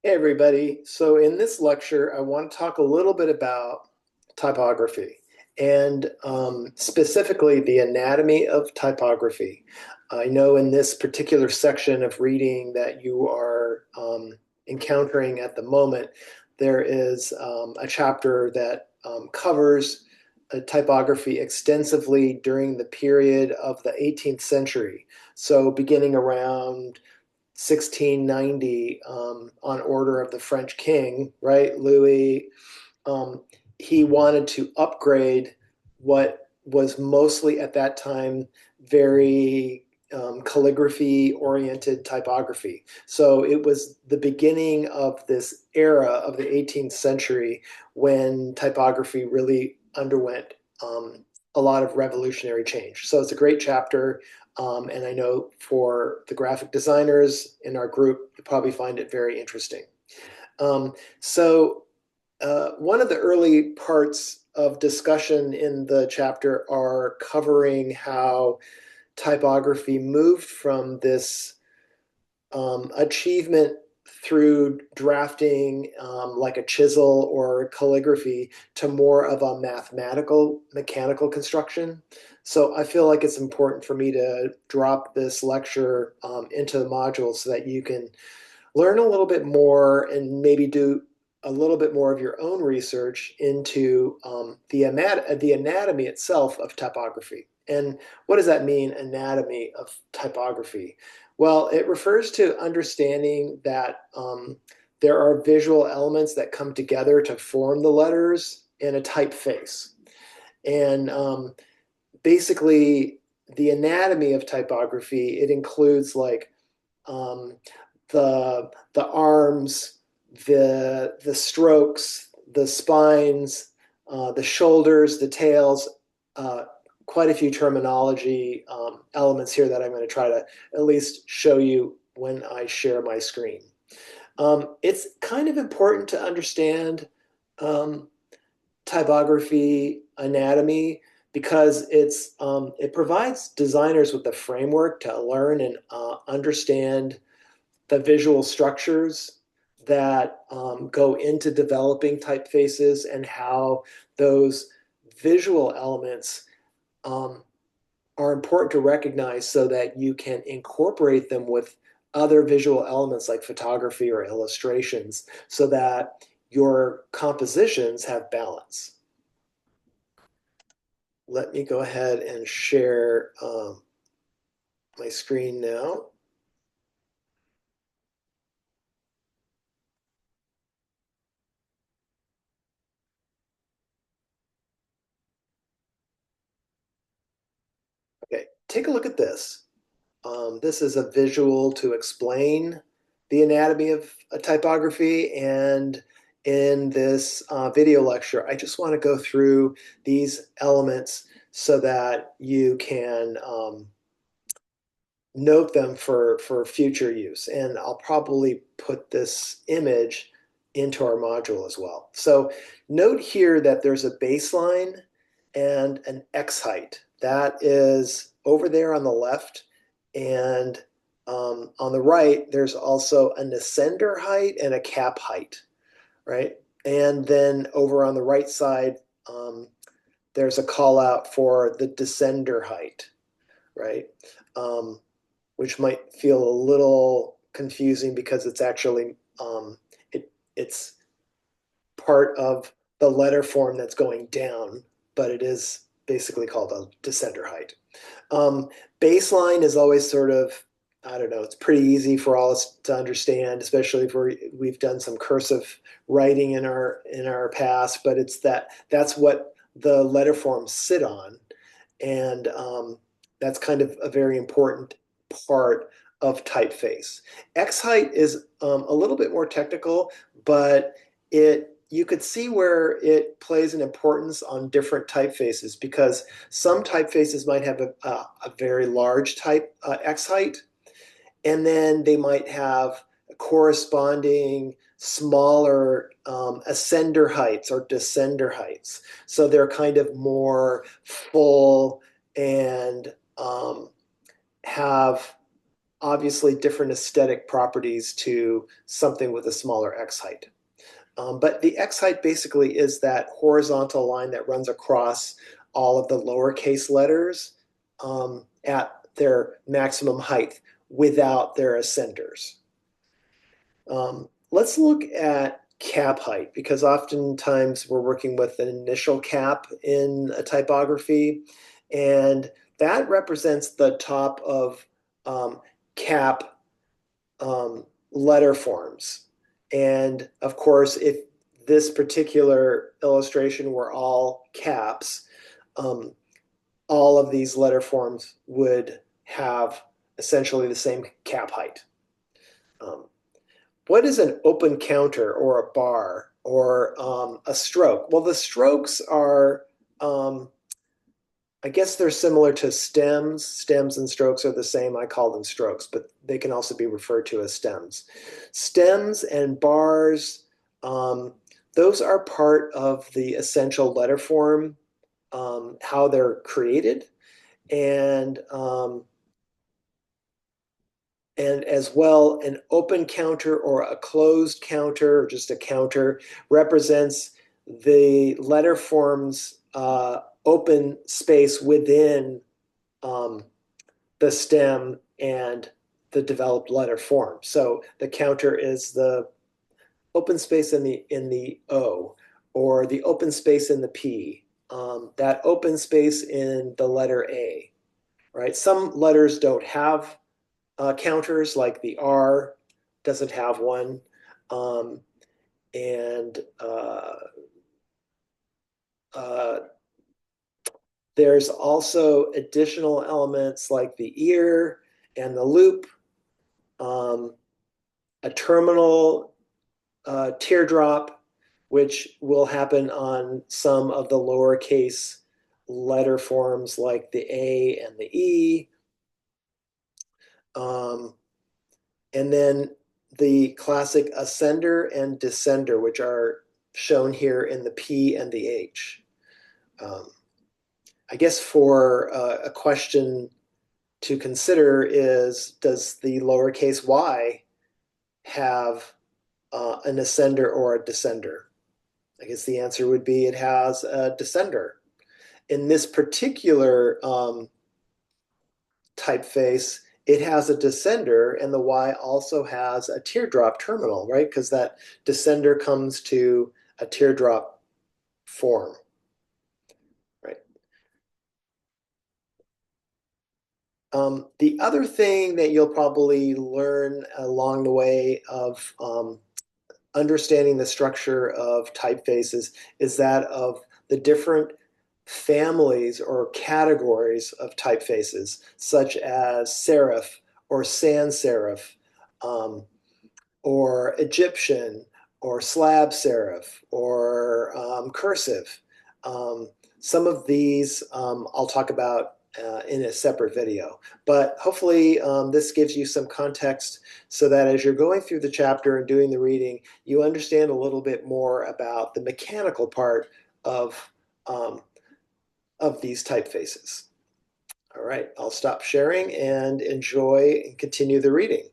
Hey everybody. So in this lecture, I want to talk a little bit about typography and specifically the anatomy of typography. I know in this particular section of reading that you are encountering at the moment, there is a chapter that covers typography extensively during the period of the 18th century. So beginning around 1690 on order of the French king, right, Louis. Um, he wanted to upgrade what was mostly at that time very calligraphy oriented typography. So it was the beginning of this era of the 18th century when typography really underwent um, a lot of revolutionary change. So it's a great chapter. And I know for the graphic designers in our group, you probably find it very interesting. Um, so one of the early parts of discussion in the chapter are covering how typography moved from this achievement through drafting like a chisel or calligraphy to more of a mathematical, mechanical construction. So I feel like it's important for me to drop this lecture into the module so that you can learn a little bit more and maybe do a little bit more of your own research into the anatomy itself of typography. And what does that mean, anatomy of typography? Well, it refers to understanding that there are visual elements that come together to form the letters in a typeface. And basically, the anatomy of typography, it includes like um, the arms, the strokes, the spines, the shoulders, the tails. Uh, Quite a few terminology elements here that I'm going to try to at least show you when I share my screen. It's kind of important to understand um, typography anatomy because it provides designers with the framework to learn and understand the visual structures that go into developing typefaces and how those visual elements um, are important to recognize so that you can incorporate them with other visual elements like photography or illustrations so that your compositions have balance. Let me go ahead and share my screen now. Okay, take a look at this. This is a visual to explain the anatomy of a typography. And in this video lecture, I just want to go through these elements so that you can note them for future use. And I'll probably put this image into our module as well. So note here that there's a baseline and an X height. That is over there on the left. And on the right, there's also an ascender height and a cap height, right? And then over on the right side, there's a call out for the descender height, right? Um, which might feel a little confusing because it's actually it's part of the letter form that's going down, but it is basically called a descender height. Um, Baseline is always sort of, I don't know, it's pretty easy for all us to understand, especially if we've done some cursive writing in our past, but that's what the letter forms sit on. And that's kind of a very important part of typeface. X height is a little bit more technical, but you could see where it plays an importance on different typefaces because some typefaces might have a very large type X height, and then they might have corresponding smaller ascender heights or descender heights. So they're kind of more full and have obviously different aesthetic properties to something with a smaller X height. But the X height basically is that horizontal line that runs across all of the lowercase letters at their maximum height without their ascenders. Let's look at cap height, because oftentimes we're working with an initial cap in a typography, and that represents the top of cap letter forms. And of course, if this particular illustration were all caps, all of these letter forms would have essentially the same cap height. What is an open counter or a bar or a stroke? Well, the strokes are, I guess they're similar to stems. Stems and strokes are the same. I call them strokes, but they can also be referred to as stems. Stems and bars, those are part of the essential letter form, how they're created. And as well, an open counter or a closed counter, or just a counter, represents the letter form's open space within the stem and the developed letter form. So the counter is the open space in the O, or the open space in the P, that open space in the letter A, right? Some letters don't have counters, like the R doesn't have one. And there's also additional elements like the ear and the loop, a terminal teardrop, which will happen on some of the lowercase letter forms like the A and the E. And then the classic ascender and descender, which are shown here in the P and the H. I guess for a question to consider is, does the lowercase y have an ascender or a descender? I guess the answer would be it has a descender. In this particular typeface, it has a descender, and the Y also has a teardrop terminal, right? Because that descender comes to a teardrop form, right? The other thing that you'll probably learn along the way of understanding the structure of typefaces is that of the different families or categories of typefaces, such as serif or sans serif, or Egyptian or slab serif or cursive. Some of these I'll talk about in a separate video, but hopefully this gives you some context so that as you're going through the chapter and doing the reading, you understand a little bit more about the mechanical part of these typefaces. All right, I'll stop sharing and enjoy and continue the reading.